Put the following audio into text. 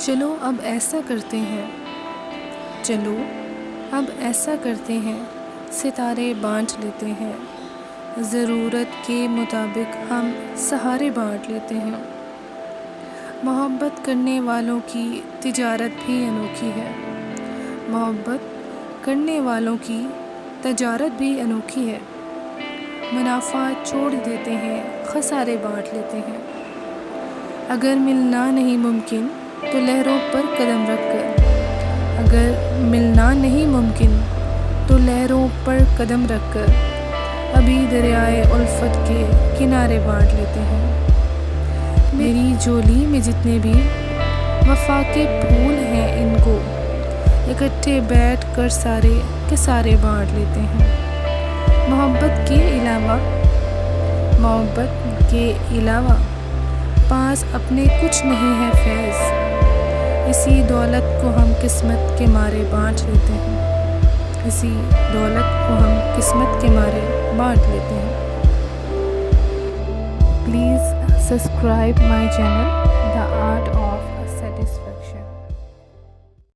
چلو اب ایسا کرتے ہیں، چلو اب ایسا کرتے ہیں، ستارے بانٹ لیتے ہیں، ضرورت کے مطابق ہم سہارے بانٹ لیتے ہیں۔ محبت کرنے والوں کی تجارت بھی انوکھی ہے، محبت کرنے والوں کی تجارت بھی انوکھی ہے۔ منافع چھوڑ دیتے ہیں، خسارے بانٹ لیتے ہیں۔ اگر ملنا نہیں ممکن تو لہروں پر قدم رکھ کر، اگر ملنا نہیں ممکن تو لہروں پر قدم رکھ کر ابھی دریائے الفت کے کنارے بانٹ لیتے ہیں۔ میری جھولی میں جتنے بھی وفا کے پھول ہیں، ان کو اکٹھے بیٹھ کر سارے کے سارے بانٹ لیتے ہیں۔ محبت کے علاوہ پاس اپنے کچھ نہیں ہے فیض، اسی دولت کو ہم قسمت کے مارے بانٹ لیتے ہیں، اسی دولت کو ہم قسمت کے مارے بانٹ لیتے ہیں۔ Please subscribe my channel the art of